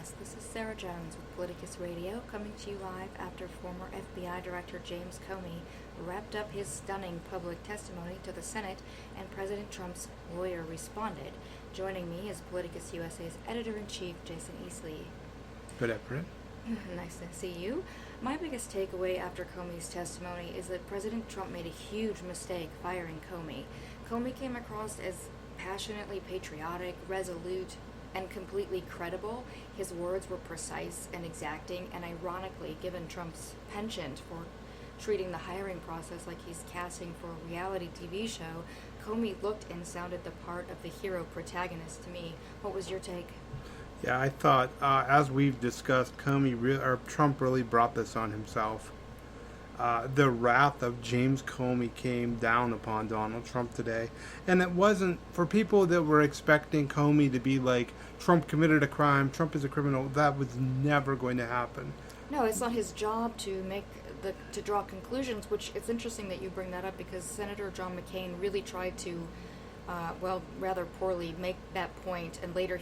folks. This is Sarah Jones with Politicus Radio, coming to you live after former FBI Director James Comey wrapped up his stunning public testimony to the Senate and President Trump's lawyer responded. Joining me is Politicus USA's Editor-in-Chief, Jason Easley. Good afternoon. Nice to see you. My biggest takeaway after Comey's testimony is that President Trump made a huge mistake firing Comey. Comey came across as passionately patriotic, resolute, and completely credible. His words were precise and exacting, and ironically, given Trump's penchant for treating the hiring process like he's casting for a reality TV show, Comey looked and sounded the part of the hero protagonist to me. What was your take? Yeah, I thought, as we've discussed, Trump really brought this on himself. The wrath of James Comey came down upon Donald Trump today. And it wasn't for people that were expecting Comey to be like, Trump committed a crime, Trump is a criminal. That was never going to happen. No, it's not his job to to draw conclusions, which it's interesting that you bring that up because Senator John McCain really tried to, rather poorly make that point, and later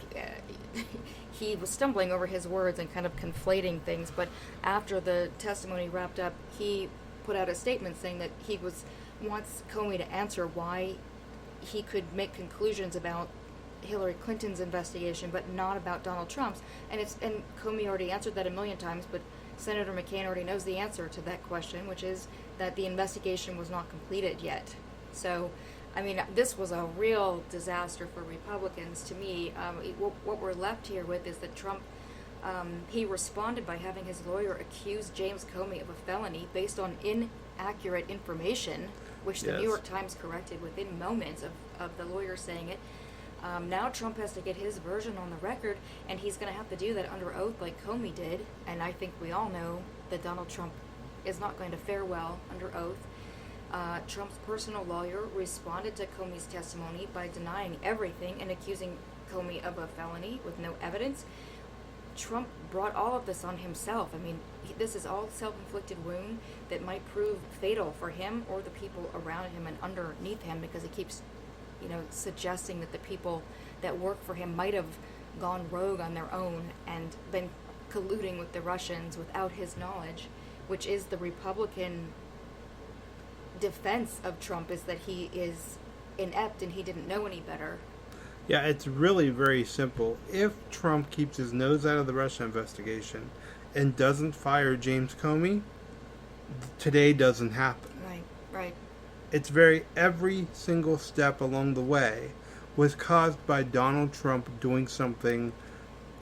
he was stumbling over his words and kind of conflating things, but after the testimony wrapped up, he put out a statement saying that he wants Comey to answer why he could make conclusions about Hillary Clinton's investigation, but not about Donald Trump's. And Comey already answered that a million times, but Senator McCain already knows the answer to that question, which is that the investigation was not completed yet. So, I mean, this was a real disaster for Republicans to me. What we're left here with is that Trump, he responded by having his lawyer accuse James Comey of a felony based on inaccurate information, which the New York Times corrected within moments of the lawyer saying it. Now Trump has to get his version on the record, and he's going to have to do that under oath like Comey did, and I think we all know that Donald Trump is not going to fare well under oath. Trump's personal lawyer responded to Comey's testimony by denying everything and accusing Comey of a felony with no evidence. Trump brought all of this on himself. I mean, this is all self-inflicted wound that might prove fatal for him or the people around him and underneath him, because he keeps suggesting that the people that work for him might have gone rogue on their own and been colluding with the Russians without his knowledge, which is the Republican defense of Trump, is that he is inept and he didn't know any better. Yeah, it's really very simple. If Trump keeps his nose out of the Russia investigation and doesn't fire James Comey, today doesn't happen. Right. It's every single step along the way was caused by Donald Trump doing something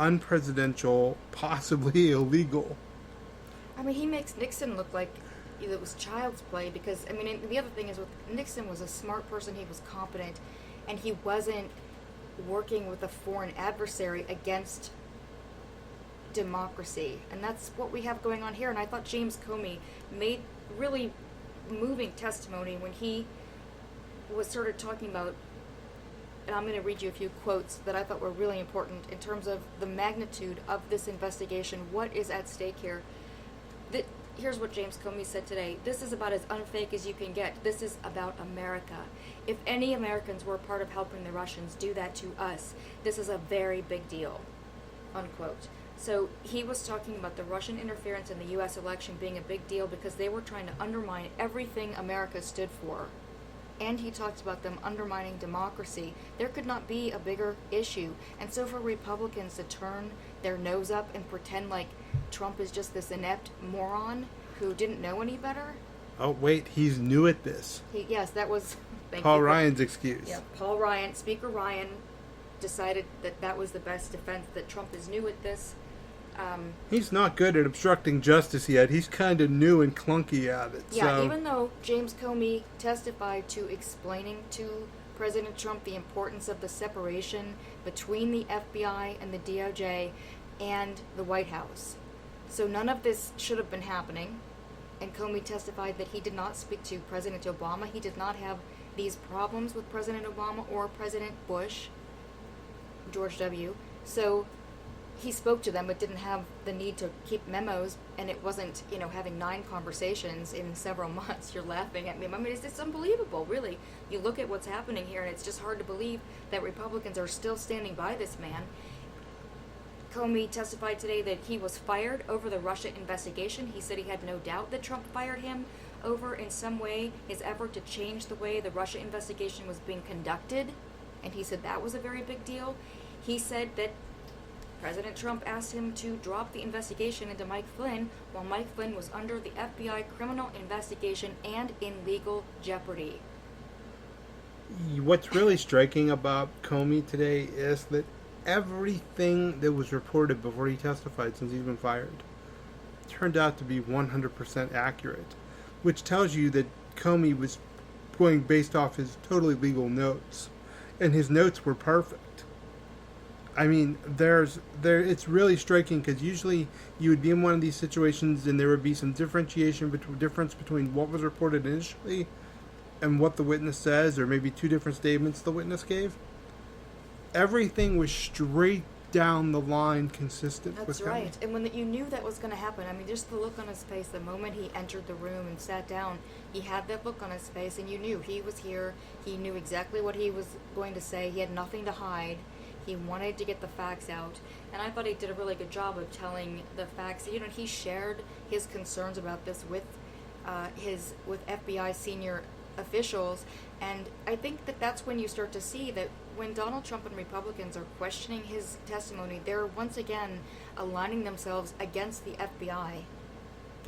unpresidential, possibly illegal. I mean, he makes Nixon look like it was child's play, because, I mean, the other thing is, Nixon was a smart person, he was competent, and he wasn't working with a foreign adversary against democracy. And that's what we have going on here. And I thought James Comey made really moving testimony when he was sort of talking about, and I'm going to read you a few quotes that I thought were really important in terms of the magnitude of this investigation, what is at stake here. Here's what James Comey said today. This is about as unfake as you can get. This is about America. If any Americans were part of helping the Russians do that to us, this is a very big deal, unquote. So he was talking about the Russian interference in the U.S. election being a big deal because they were trying to undermine everything America stood for. And he talked about them undermining democracy. There could not be a bigger issue. And so for Republicans to turn their nose up and pretend like Trump is just this inept moron who didn't know any better. Oh, wait, he's new at this. Yes, that was Paul Ryan's excuse. Yeah, Paul Ryan, Speaker Ryan decided that was the best defense, that Trump is new at this. He's not good at obstructing justice yet. He's kind of new and clunky at it. Yeah, even though James Comey testified to explaining to President Trump the importance of the separation between the FBI and the DOJ and the White House. So none of this should have been happening. And Comey testified that he did not speak to President Obama. He did not have these problems with President Obama or President Bush, George W. So he spoke to them but didn't have the need to keep memos, and it wasn't, having 9 conversations in several months. You're laughing at me. I mean, it's unbelievable, really. You look at what's happening here, and it's just hard to believe that Republicans are still standing by this man. Comey testified today that he was fired over the Russia investigation. He said he had no doubt that Trump fired him over, in some way, his effort to change the way the Russia investigation was being conducted. And he said that was a very big deal. He said that President Trump asked him to drop the investigation into Mike Flynn while Mike Flynn was under the FBI criminal investigation and in legal jeopardy. What's really striking about Comey today is that everything that was reported before he testified since he's been fired turned out to be 100% accurate, which tells you that Comey was going based off his totally legal notes, and his notes were perfect. I mean, it's really striking because usually you would be in one of these situations and there would be some difference between what was reported initially and what the witness says, or maybe two different statements the witness gave. Everything was straight down the line consistent. That's right. And when you knew that was going to happen, I mean, just the look on his face, the moment he entered the room and sat down, he had that look on his face, and you knew he was here. He knew exactly what he was going to say. He had nothing to hide. He wanted to get the facts out, and I thought he did a really good job of telling the facts. You know, he shared his concerns about this with FBI senior officials, and I think that that's when you start to see that when Donald Trump and Republicans are questioning his testimony, they're once again aligning themselves against the FBI,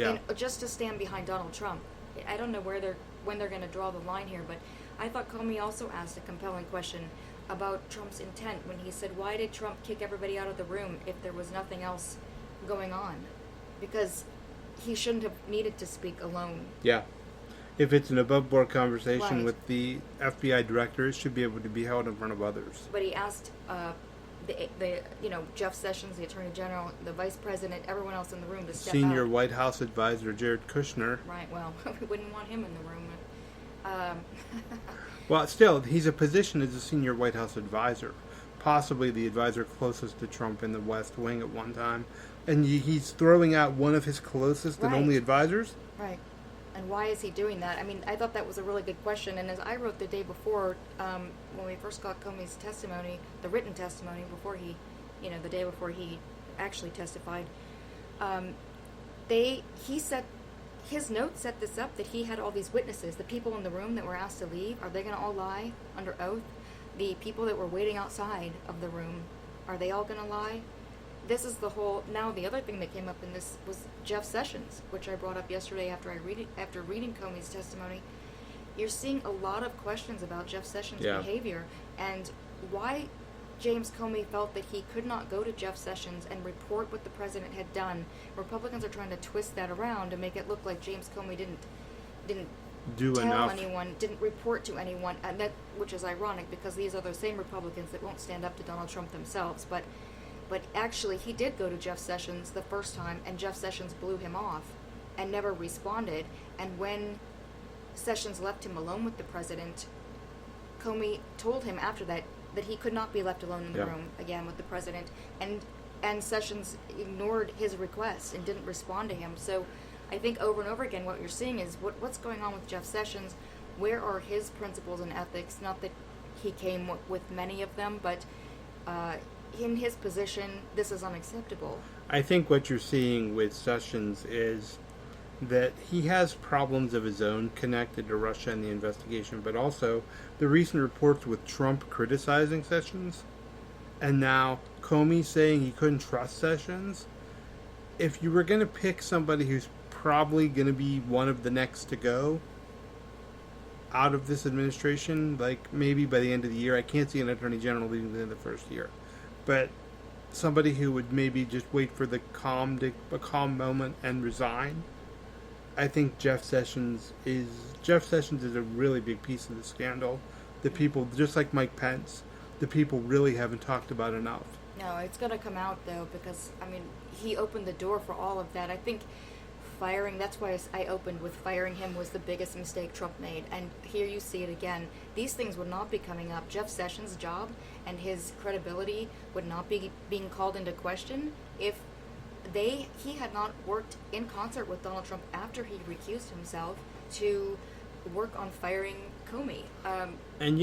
and just to stand behind Donald Trump. I don't know when they're going to draw the line here, but I thought Comey also asked a compelling question about Trump's intent when he said, why did Trump kick everybody out of the room if there was nothing else going on? Because he shouldn't have needed to speak alone. Yeah. If it's an above-board conversation Right. with the FBI director, it should be able to be held in front of others. But he asked Jeff Sessions, the Attorney General, the Vice President, everyone else in the room to step out. Senior White House advisor Jared Kushner. Right, well, we wouldn't want him in the room. Well, still, he's a position as a senior White House advisor, possibly the advisor closest to Trump in the West Wing at one time, and he's throwing out one of his closest and Right. only advisors? Right. And why is he doing that? I mean, I thought that was a really good question. And as I wrote the day before, when we first got Comey's testimony, the written testimony, the day before he actually testified, his notes set this up, that he had all these witnesses, the people in the room that were asked to leave. Are they going to all lie under oath? The people that were waiting outside of the room, are they all going to lie? This is now the other thing that came up in this was Jeff Sessions, which I brought up yesterday after reading Comey's testimony. You're seeing a lot of questions about Jeff Sessions' behavior and why James Comey felt that he could not go to Jeff Sessions and report what the president had done. Republicans are trying to twist that around to make it look like James Comey didn't tell anyone, didn't report to anyone, and which is ironic because these are those same Republicans that won't stand up to Donald Trump themselves. But actually, he did go to Jeff Sessions the first time, and Jeff Sessions blew him off and never responded. And when Sessions left him alone with the president, Comey told him after that he could not be left alone in the room again with the president, and Sessions ignored his request and didn't respond to him. So I think over and over again what you're seeing is what's going on with Jeff Sessions. Where are his principles and ethics? Not that he came with many of them, but in his position, this is unacceptable. I think what you're seeing with Sessions is that he has problems of his own connected to Russia and the investigation, but also the recent reports with Trump criticizing Sessions, and now Comey saying he couldn't trust Sessions. If you were going to pick somebody who's probably going to be one of the next to go out of this administration, like maybe by the end of the year, I can't see an attorney general leaving within the first year, but somebody who would maybe just wait for a calm moment and resign. I think Jeff Sessions is a really big piece of the scandal. The people, just like Mike Pence, the people really haven't talked about enough. No, it's going to come out, though, because, I mean, he opened the door for all of that. I think that's why I opened with firing him was the biggest mistake Trump made. And here you see it again. These things would not be coming up. Jeff Sessions' job and his credibility would not be being called into question if he had not worked in concert with Donald Trump after he recused himself to work on firing Comey. And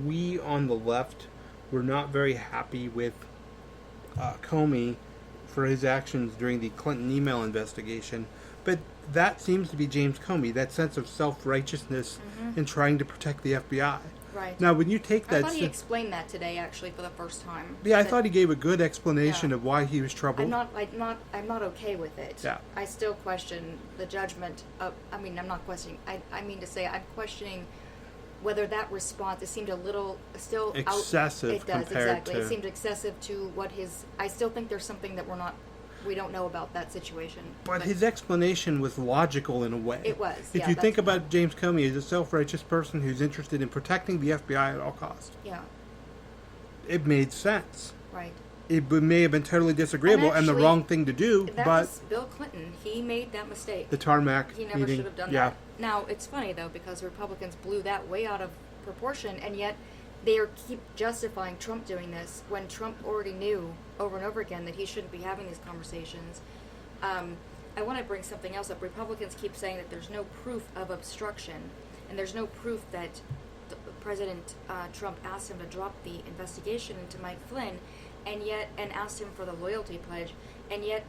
we on the left were not very happy with Comey for his actions during the Clinton email investigation, but that seems to be James Comey, that sense of self-righteousness in trying to protect the FBI. Right. Now, when you take that... I thought he explained that today, actually, for the first time. Yeah, I thought he gave a good explanation of why he was troubled. I'm not okay with it. Yeah. I still question the judgment of, I'm not questioning, I mean to say, I'm questioning whether that response, it seemed a little, still... excessive it does, compared exactly. to... It seemed excessive to what I still think there's something that we don't know about that situation. But his explanation was logical in a way. It was, If you think about James Comey as a self-righteous person who's interested in protecting the FBI at all costs. Yeah. It made sense. Right. It may have been totally disagreeable and the wrong thing to do, that but... was Bill Clinton. He made that mistake. The tarmac He never meeting, should have done that. Now, it's funny, though, because Republicans blew that way out of proportion, and yet they keep justifying Trump doing this when Trump already knew over and over again that he shouldn't be having these conversations. I want to bring something else up. Republicans keep saying that there's no proof of obstruction, and there's no proof that President Trump asked him to drop the investigation into Mike Flynn, and asked him for the loyalty pledge, and yet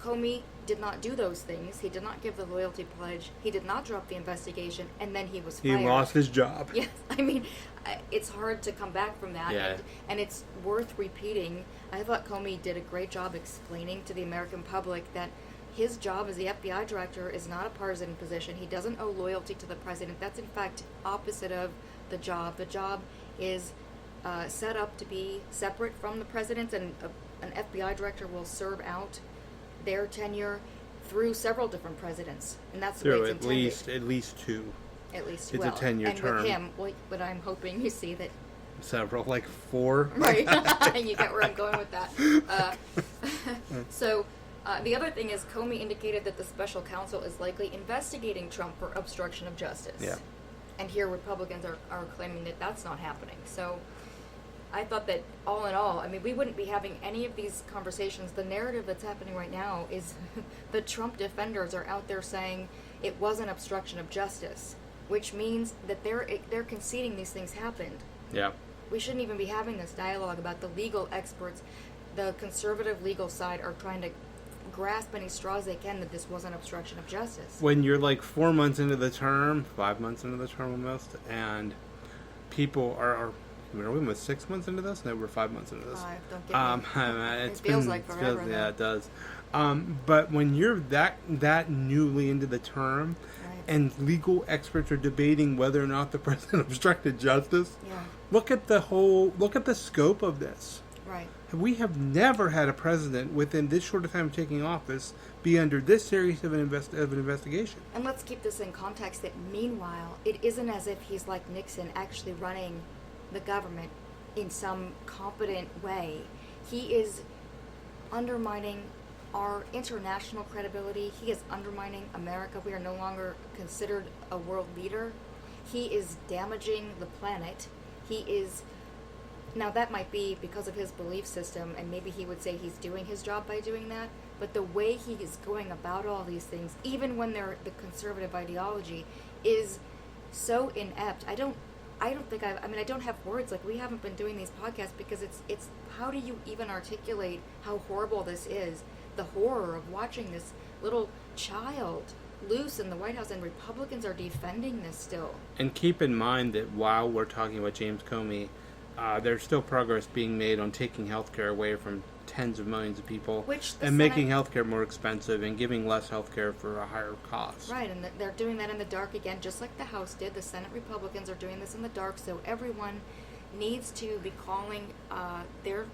Comey did not do those things. He did not give the loyalty pledge. He did not drop the investigation, and then he was fired. He lost his job. Yes, it's hard to come back from that, and it's worth repeating. I thought Comey did a great job explaining to the American public that his job as the FBI director is not a partisan position. He doesn't owe loyalty to the president. That's in fact opposite of the job. The job is set up to be separate from the president, and an FBI director will serve out their tenure through several different presidents, and that's the way it's intended. At least two. At least, it's a 10-year term. And with him, what I'm hoping you see that several, like 4. Right, you get where I'm going with that. So, the other thing is Comey indicated that the special counsel is likely investigating Trump for obstruction of justice. Yeah. And here Republicans are claiming that that's not happening. So, I thought that all in all, we wouldn't be having any of these conversations. The narrative that's happening right now is the Trump defenders are out there saying it wasn't obstruction of justice, which means that they're conceding these things happened. Yeah. We shouldn't even be having this dialogue about the legal experts. The conservative legal side are trying to grasp any straws they can that this wasn't obstruction of justice. When you're like 4 months into the term, 5 months into the term almost, and people are we almost 6 months into this? No, we're 5 months into this. 5, don't get me. It feels like forever. Yeah, it does. But when you're that newly into the term, and legal experts are debating whether or not the president obstructed justice, look at the scope of this. Right. We have never had a president within this short of time of taking office be under this serious of an investigation. And let's keep this in context that meanwhile, it isn't as if he's like Nixon actually running the government in some competent way. He is undermining our international credibility. He is undermining America. We are no longer considered a world leader. He is damaging the planet. Now that might be because of his belief system, and maybe he would say he's doing his job by doing that, but the way he is going about all these things, even when they're the conservative ideology, is so inept. I don't have words. Like, we haven't been doing these podcasts because it's how do you even articulate how horrible this is? The horror of watching this little child loose in the White House, and Republicans are defending this still. And keep in mind that while we're talking about James Comey, there's still progress being made on taking health care away from tens of millions of people, and making health care more expensive and giving less health care for a higher cost. Right, and they're doing that in the dark again, just like the House did. The Senate Republicans are doing this in the dark, so everyone needs to be calling their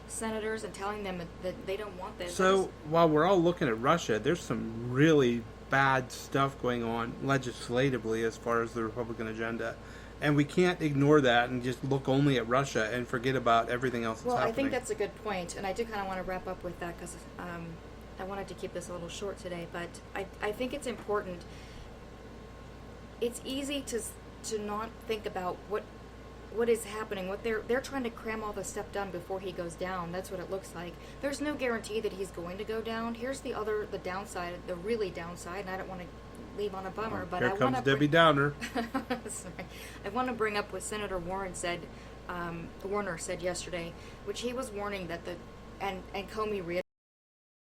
senators and telling them that they don't want this. So while we're all looking at Russia, there's some really bad stuff going on legislatively as far as the Republican agenda. And we can't ignore that and just look only at Russia and forget about everything else that's happening. Well, I think that's a good point, and I do kind of want to wrap up with that because I wanted to keep this a little short today, but I think it's important. It's easy to not think about what is happening. What they're trying to cram all the stuff done before he goes down. That's what it looks like. There's no guarantee that he's going to go down. Here's the downside, the really downside, and I don't want to leave on a bummer, but here comes Debbie Downer. Sorry. I want to bring up what Senator Warner said yesterday, which he was warning that and Comey